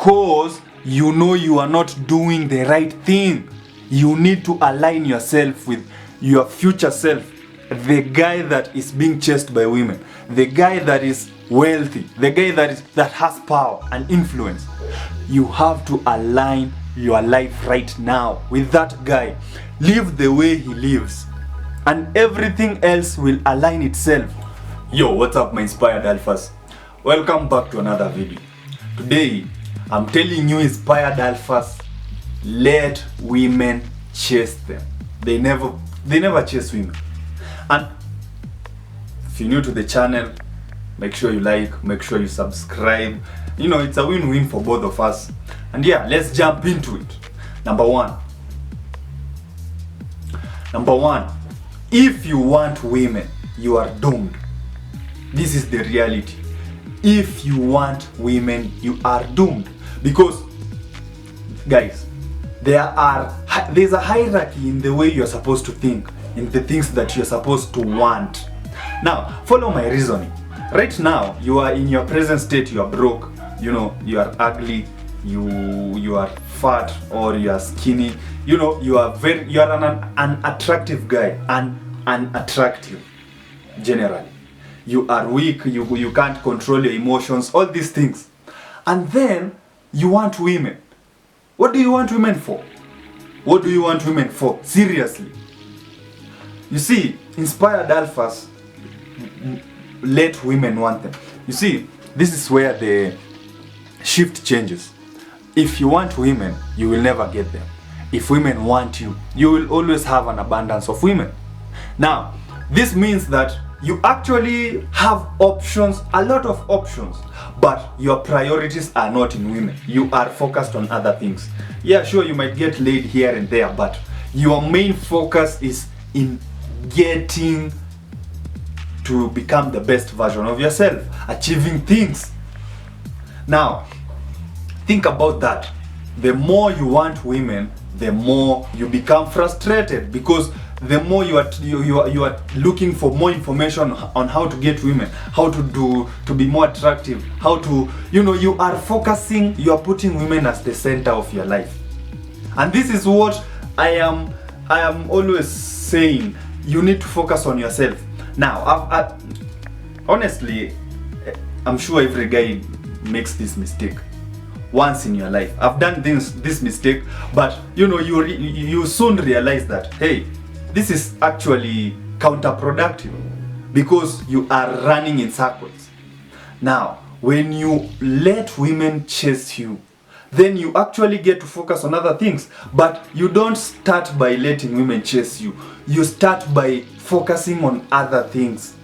because you know you are not doing the right thing. You need to align yourself with your future self, the guy that is being chased by women, the guy that is wealthy, the guy that has power and influence. You have to align your life right now with that guy. Live the way he lives, and everything else will align itself. Yo, what's up, my inspired alphas? Welcome back to another video. Today I'm telling you, inspired alphas, let women chase them. They never chase women. And if you're new to the channel, make sure you like, make sure you subscribe. You know, it's a win-win for both of us. And yeah, let's jump into it. Number one, if you want women, you are doomed. This is the reality. If you want women, you are doomed. Because, guys, there's a hierarchy in the way you're supposed to think, in the things that you're supposed to want. Now, follow my reasoning. Right now, you are in your present state, you are broke, you know, you are ugly, you are fat, or you are skinny, you know, you are an unattractive guy, unattractive, generally. You are weak, you can't control your emotions, all these things. And then, you want women. What do you want women for? What do you want women for? Seriously. You see, inspired alphas let women want them. You see, this is where the shift changes. If you want women, you will never get them. If women want you, you will always have an abundance of women. Now, this means that you actually have options, a lot of options, but your priorities are not in women. You are focused on other things. Yeah, sure, you might get laid here and there, but your main focus is in getting to become the best version of yourself, achieving things. Now, think about that. The more you want women, the more you become frustrated, because the more you are looking for more information on how to get women, how to be more attractive, how to, you know, you are putting women as the center of your life. And this is what I am always saying. You need to focus on yourself. Now, honestly, I'm sure every guy makes this mistake once in your life. I've done this mistake, but you know, you soon realize that, hey, this is actually counterproductive, because you are running in circles. Now, when you let women chase you, then you actually get to focus on other things. But you don't start by letting women chase you. You start by focusing on other things.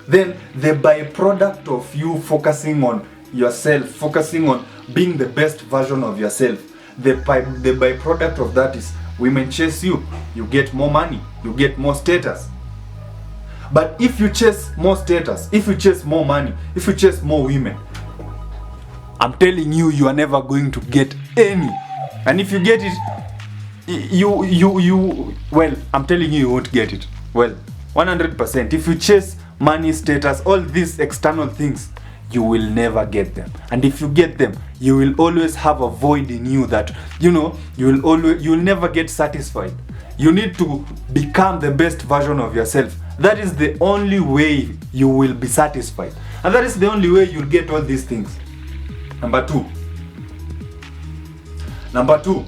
Then the byproduct of you focusing on yourself, focusing on being the best version of yourself, the byproduct of that is women chase you. You get more money, you get more status. But if you chase more status, if you chase more money, if you chase more women, I'm telling you, you are never going to get any. And if you get it, well, I'm telling you, you won't get it. Well, 100%. If you chase money, status, all these external things, you will never get them. And if you get them, you will always have a void in you that, you know, you will never get satisfied. You need to become the best version of yourself. That is the only way you will be satisfied. And that is the only way you'll get all these things. Number two,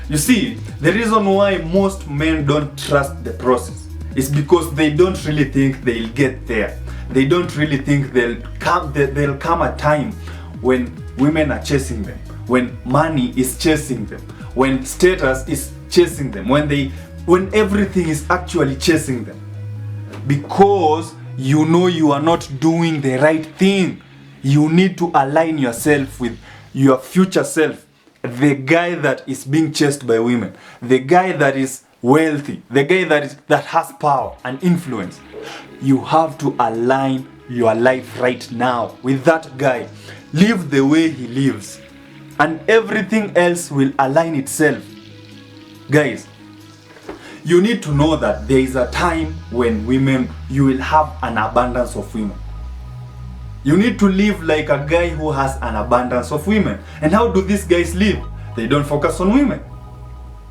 you see, the reason why most men don't trust the process is because they don't really think they'll get there. They don't really think there'll come a time when women are chasing them, when money is chasing them, when status is chasing them, when everything is actually chasing them. Because you know you are not doing the right thing. You need to align yourself with your future self, the guy that is being chased by women, the guy that is wealthy, the guy that has power and influence. You have to align your life right now with that guy. Live the way he lives, and everything else will align itself. Guys, you need to know that there is a time when you will have an abundance of women. You need to live like a guy who has an abundance of women. And how do these guys live? They don't focus on women.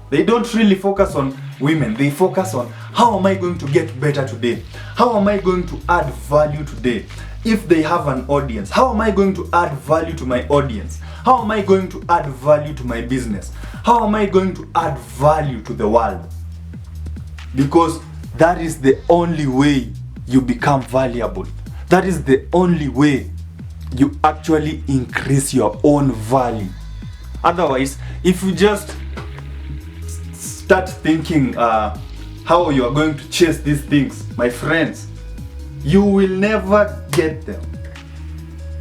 They don't really focus on women. They focus on, how am I going to get better today? How am I going to add value today? If they have an audience, how am I going to add value to my audience? How am I going to add value to my business? How am I going to add value to the world? Because that is the only way you become valuable. That is the only way you actually increase your own value. Otherwise, if you just start thinking how you are going to chase these things, my friends, you will never get them.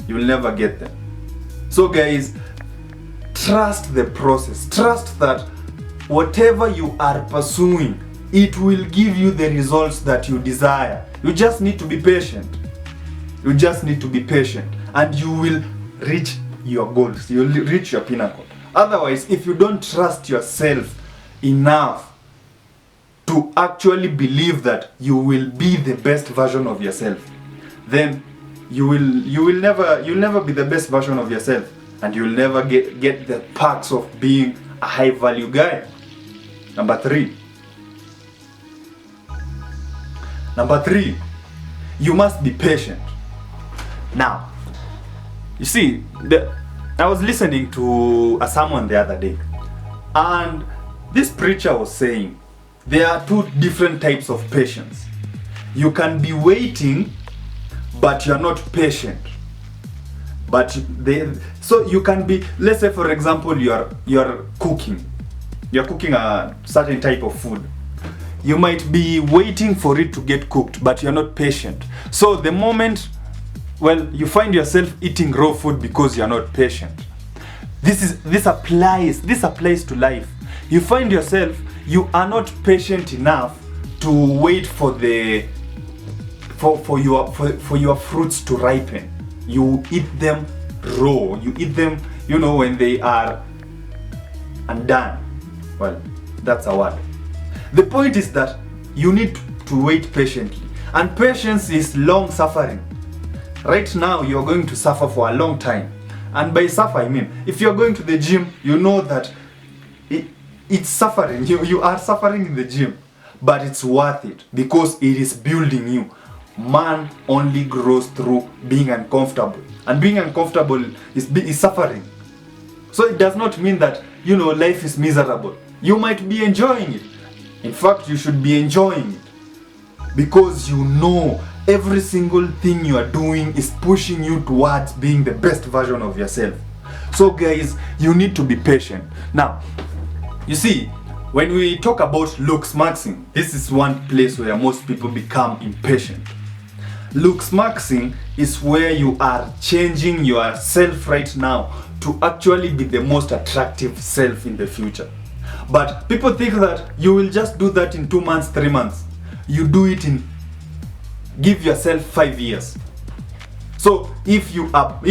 You will never get them. So guys, trust the process. Trust that whatever you are pursuing, it will give you the results that you desire. You just need to be patient. You just need to be patient, and you will reach your goals. You will reach your pinnacle. Otherwise, if you don't trust yourself enough to actually believe that you will be the best version of yourself, then you'll never be the best version of yourself, and you'll never get the perks of being a high value guy. Number three, you must be patient. Now, you see, I was listening to a sermon the other day, and this preacher was saying there are two different types of patience. You can be waiting, but you're not patient. So you can be, let's say for example, you're cooking a certain type of food. You might be waiting for it to get cooked, but you're not patient. So the moment, you find yourself eating raw food because you're not patient. This applies to life. You find yourself, you are not patient enough to wait for your fruits to ripen. You eat them raw. You eat them, when they are undone. That's a word. The point is that you need to wait patiently, and patience is long suffering. Right now you are going to suffer for a long time, and by suffer I mean, if you're going to the gym, you know that it's suffering. You are suffering in the gym, but it's worth it because it is building you. Man only grows through being uncomfortable, and being uncomfortable is suffering. So it does not mean that life is miserable. You might be enjoying it. In fact, you should be enjoying it, because every single thing you are doing is pushing you towards being the best version of yourself. So guys, you need to be patient. Now, you see, when we talk about looks maxing, this is one place where most people become impatient. Looks maxing is where you are changing yourself right now to actually be the most attractive self in the future. But people think that you will just do that in 2 months, 3 months. You do it give yourself 5 years. So if you want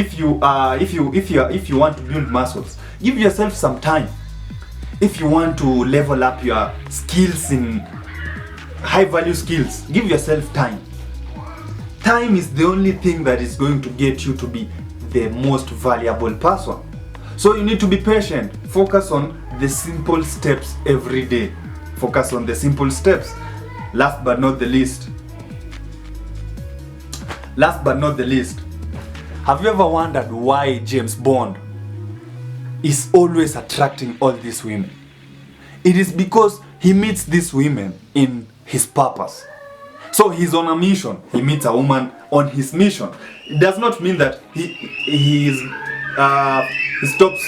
to build muscles, give yourself some time. If you want to level up your skills in high value skills, give yourself time. Time is the only thing that is going to get you to be the most valuable person. So you need to be patient. Focus on the simple steps every day. Focus on the simple steps. Last but not the least, have you ever wondered why James Bond is always attracting all these women? It is because he meets these women in his purpose. So he's on a mission. He meets a woman on his mission. It does not mean that he stops